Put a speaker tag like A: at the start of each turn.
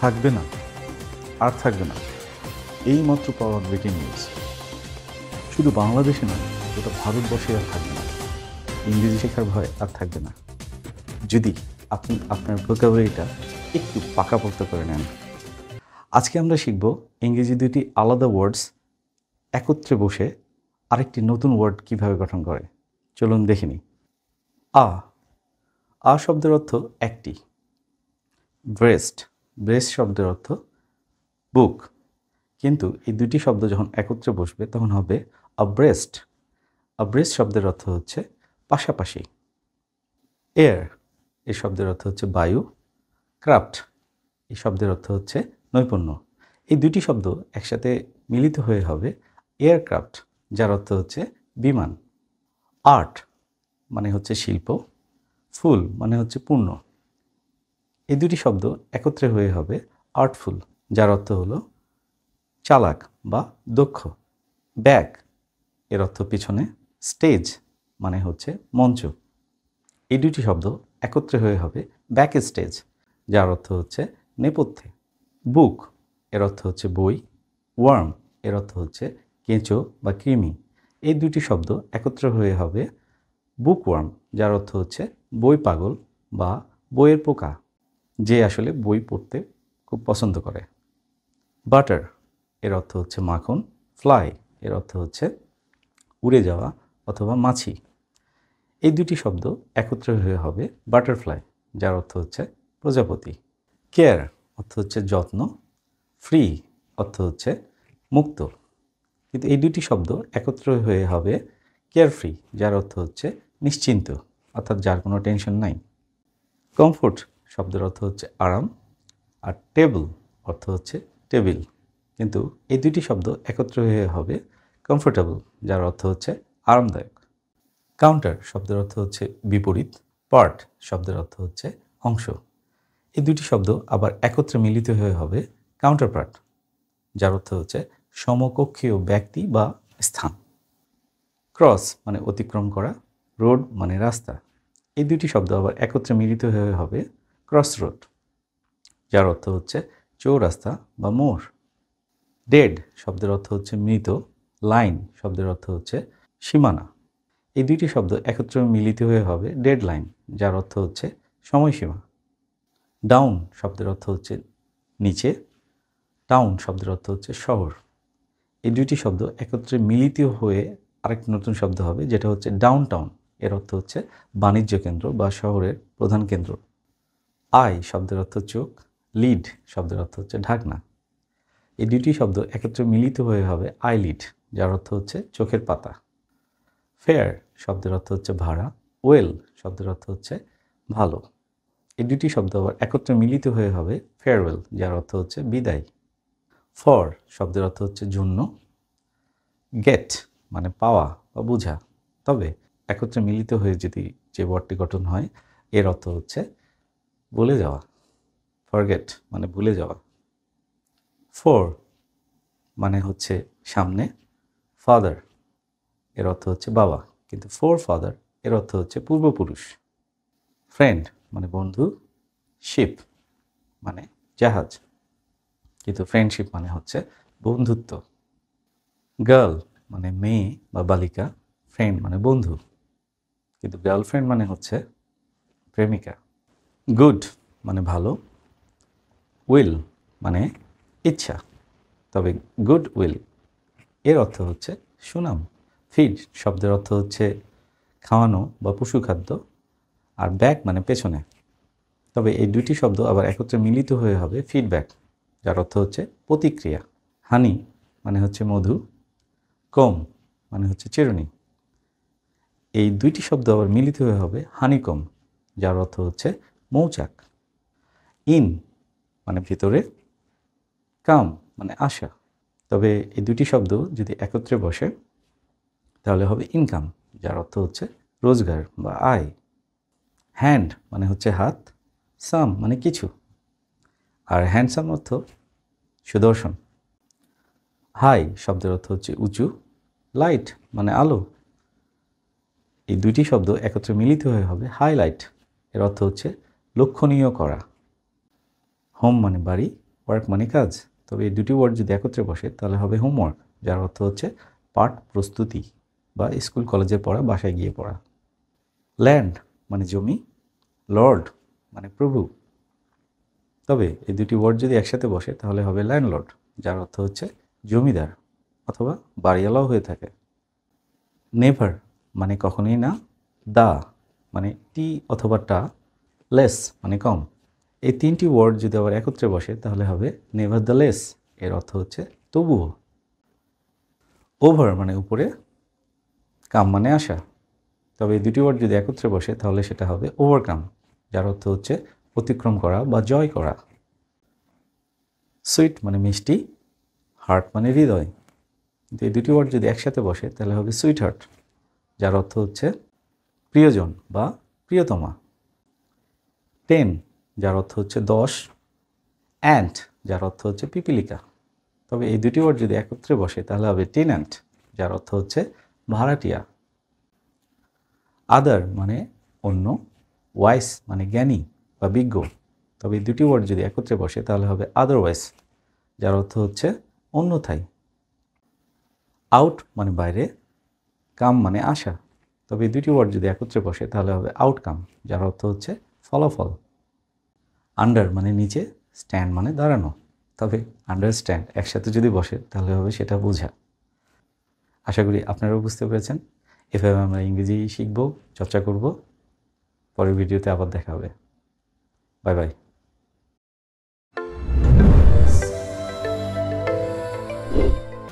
A: থাকবে না, আর থাকবে না, এইমাত্র পাওয়া ব্রেকিং নিউজ। শুধু বাংলাদেশে নয়, গোটা ভারতবর্ষে আর থাকবে না, ইংরেজি শেখার ভয় আর থাকবে না, যদি আপনি আপনার ভোকাবুলারিটা একটু পাকাপোক্ত করে নেন। আজকে আমরা শিখব ইংরেজি দুটি আলাদা ওয়ার্ডস একত্রে বসে আরেকটি নতুন ওয়ার্ড কিভাবে গঠন করে। চলুন দেখে নিই। আ শব্দের অর্থ একটি। ব্রেস্ট শব্দের অর্থ বুক। কিন্তু এই দুটি শব্দ যখন একত্রে বসবে তখন হবে আব্রেস্ট। আব্রেস্ট শব্দের অর্থ হচ্ছে পাশাপাশি। এয়ার এই শব্দের অর্থ হচ্ছে বায়ু। ক্রাফট এই শব্দের অর্থ হচ্ছে নৈপুণ্য। এই দুটি শব্দ একসাথে মিলিত হয়ে হবে এয়ারক্রাফট, যার অর্থ হচ্ছে বিমান। আর্ট মানে হচ্ছে শিল্প। ফুল মানে হচ্ছে পূর্ণ। এই দুটি শব্দ একত্রে হয়ে হবে আর্টফুল, যার অর্থ হলো চালাক বা দক্ষ। ব্যাক এর অর্থ পিছনে। স্টেজ মানে হচ্ছে মঞ্চ। এই দুটি শব্দ একত্রে হয়ে হবে ব্যাক স্টেজ, যার অর্থ হচ্ছে নেপথ্যে। বুক এর অর্থ হচ্ছে বই। ওয়ার্ম এর অর্থ হচ্ছে কেঁচো বা কৃমি। এই দুটি শব্দ একত্রে হয়ে হবে বুকওয়ার্ম, যার অর্থ হচ্ছে বই পাগল বা বইয়ের পোকা, যে আসলে বই পড়তে খুব পছন্দ করে। বাটার এর অর্থ হচ্ছে মাখন। ফ্লাই এর অর্থ হচ্ছে উড়ে যাওয়া অথবা মাছি। এই দুটি শব্দ একত্রে হয়ে হবে বাটারফ্লাই, যার অর্থ হচ্ছে প্রজাপতি। কেয়ার অর্থ হচ্ছে যত্ন। ফ্রি অর্থ হচ্ছে মুক্ত। কিন্তু এই দুটি শব্দ একত্রে হয়ে হবে কেয়ারফ্রি, যার অর্থ হচ্ছে নিশ্চিন্ত, অর্থাৎ যার কোনো টেনশন নাই। কমফোর্ট শব্দের অর্থ হচ্ছে আরাম। আর টেবল অর্থ হচ্ছে টেবিল। কিন্তু এই দুটি শব্দ একত্রে হয়ে হবে কমফোর্টেবল, যার অর্থ হচ্ছে আরামদায়ক। কাউন্টার শব্দের অর্থ হচ্ছে বিপরীত। পার্ট শব্দের অর্থ হচ্ছে অংশ। এই দুটি শব্দ আবার একত্রে মিলিত হয়ে হবে কাউন্টার পার্ট, যার অর্থ হচ্ছে সমকক্ষীয় ব্যক্তি বা স্থান। ক্রস মানে অতিক্রম করা। রোড মানে রাস্তা। এই দুটি শব্দ আবার একত্রে মিলিত হয়ে হবে ক্রস রোড, যার অর্থ হচ্ছে চৌরাস্তা বা মোড়। ডেড শব্দের অর্থ হচ্ছে মৃত। লাইন শব্দের অর্থ হচ্ছে সীমানা। এই দুইটি শব্দ একত্রে মিলিত হয়ে হবে ডেড লাইন, যার অর্থ হচ্ছে সময়সীমা। ডাউন শব্দের অর্থ হচ্ছে নিচে। টাউন শব্দের অর্থ হচ্ছে শহর। এই দুইটি শব্দ একত্রে মিলিত হয়ে আরেকটি নতুন শব্দ হবে, যেটা হচ্ছে ডাউন টাউন। এর অর্থ হচ্ছে বাণিজ্য কেন্দ্র বা শহরের প্রধান কেন্দ্র। আই শব্দের অর্থ চোখ। লিড শব্দের অর্থ হচ্ছে ঢাকনা। এই দুটি শব্দ একত্রে মিলিত হয়ে হবে আইলিড, যার অর্থ হচ্ছে চোখের পাতা। ফেয়ার শব্দের অর্থ হচ্ছে ভাড়া। ওয়েল শব্দের অর্থ হচ্ছে ভালো। এই দুটি শব্দ আবার একত্রে মিলিত হয়ে হবে ফেয়ারওয়েল, যার অর্থ হচ্ছে বিদায়। ফর শব্দের অর্থ হচ্ছে জন্য। গেট মানে পাওয়া বা বোঝা। তবে একত্রে মিলিত হয়ে যদি যে ওয়ার্ডটি গঠন হয়, এর অর্থ হচ্ছে ভুলে যাওয়া। ফরগেট মানে ভুলে যাওয়া। ফোর মানে হচ্ছে সামনে। ফাদার এর অর্থ হচ্ছে বাবা, কিন্তু ফোর ফাদার এর অর্থ হচ্ছে পূর্বপুরুষ। ফ্রেন্ড মানে বন্ধু। শিপ মানে জাহাজ, কিন্তু ফ্রেন্ডশিপ মানে হচ্ছে বন্ধুত্ব। গার্ল মানে মেয়ে বা বালিকা। ফ্রেন্ড মানে বন্ধু, কিন্তু গার্লফ্রেন্ড মানে হচ্ছে প্রেমিকা। গুড মানে ভালো। উইল মানে ইচ্ছা, তবে গুড উইল এর অর্থ হচ্ছে সুনাম। ফিড শব্দের অর্থ হচ্ছে খাওয়ানো বা পশু খাদ্য। আর ব্যাক মানে পেছনে। তবে এই দুটি শব্দ আবার একত্রে মিলিত হয়ে হবে ফিডব্যাক, যার অর্থ হচ্ছে প্রতিক্রিয়া। হানি মানে হচ্ছে মধু। কম মানে হচ্ছে চিরুনি। এই দুইটি শব্দ আবার মিলিত হয়ে হবে হানিকম, যার অর্থ হচ্ছে মৌচাক। ইন মানে ভিতরে। কাম মানে আসা। তবে এই দুটি শব্দ যদি একত্রে বসে তাহলে হবে ইনকাম, যার অর্থ হচ্ছে রোজগার বা আয়। হ্যান্ড মানে হচ্ছে হাত। সাম মানে কিছু। আর হ্যান্ডসাম অর্থ সুদর্শন। হাই শব্দের অর্থ হচ্ছে উঁচু। লাইট মানে আলো। এই দুটি শব্দ একত্রে মিলিত হয়ে হবে হাইলাইট, এর অর্থ হচ্ছে লক্ষণীয় করা। হোম মানে বাড়ি। ওয়ার্ক মানে কাজ, তবে এই দুটি ওয়ার্ড যদি একত্রে বসে তাহলে হবে হোমওয়ার্ক, যার অর্থ হচ্ছে পাঠ প্রস্তুতি বা স্কুল কলেজে পড়া, বাসায় গিয়ে পড়া। ল্যান্ড মানে জমি, লর্ড মানে প্রভু, তবে এই দুটি ওয়ার্ড যদি একসাথে বসে তাহলে হবে ল্যান্ডলর্ড, যার অর্থ হচ্ছে জমিদার অথবা বাড়িওয়ালাও হয়ে থাকে। নেভার মানে কখনোই না, দা মানে টি অথবা টা, লেস মানে কম। এই তিনটি ওয়ার্ড যদি আবার একত্রে বসে তাহলে হবে নেভার দ্য লেস, এর অর্থ হচ্ছে তবুও। ওভার মানে উপরে, কাম মানে আসা, তবে এই দুটি ওয়ার্ড যদি একত্রে বসে তাহলে সেটা হবে ওভারকাম, যার অর্থ হচ্ছে অতিক্রম করা বা জয় করা। সুইট মানে মিষ্টি, হার্ট মানে হৃদয়, কিন্তু এই দুটি ওয়ার্ড যদি একসাথে বসে তাহলে হবে সুইট হার্ট, যার অর্থ হচ্ছে প্রিয়জন বা প্রিয়তমা। 10 যার অর্থ হচ্ছে 10, অ্যান্ট যার অর্থ হচ্ছে পিপিলিকা, তবে এই দুটি ওয়ার্ড যদি একত্রে বসে তাহলে হবে টেন্যান্ট, যার অর্থ হচ্ছে ভাড়াটিয়া। আদার মানে অন্য, ওয়াইস মানে জ্ঞানী বা বিজ্ঞ, তবে এই দুটি ওয়ার্ড যদি একত্রে বসে তাহলে হবে আদারওয়াইজ, যার অর্থ হচ্ছে অন্যথায়। আউট মানে বাইরে, কাম মানে আশা, তবে এই দুটি ওয়ার্ড যদি একত্রে বসে তাহলে হবে আউটকাম, যার অর্থ হচ্ছে ফলাফল। আন্ডার মানে নিচে, স্ট্যান্ড মানে দাঁড়ানো, তবে আন্ডারস্ট্যান্ড একসাথে যদি বসে তাহলে হবে সেটা বোঝা। আশা করি আপনারাও বুঝতে পেরেছেন। এভাবে আমরা ইংরেজি শিখব, চর্চা করব। পরের ভিডিওতে আবার দেখা হবে। Bye bye.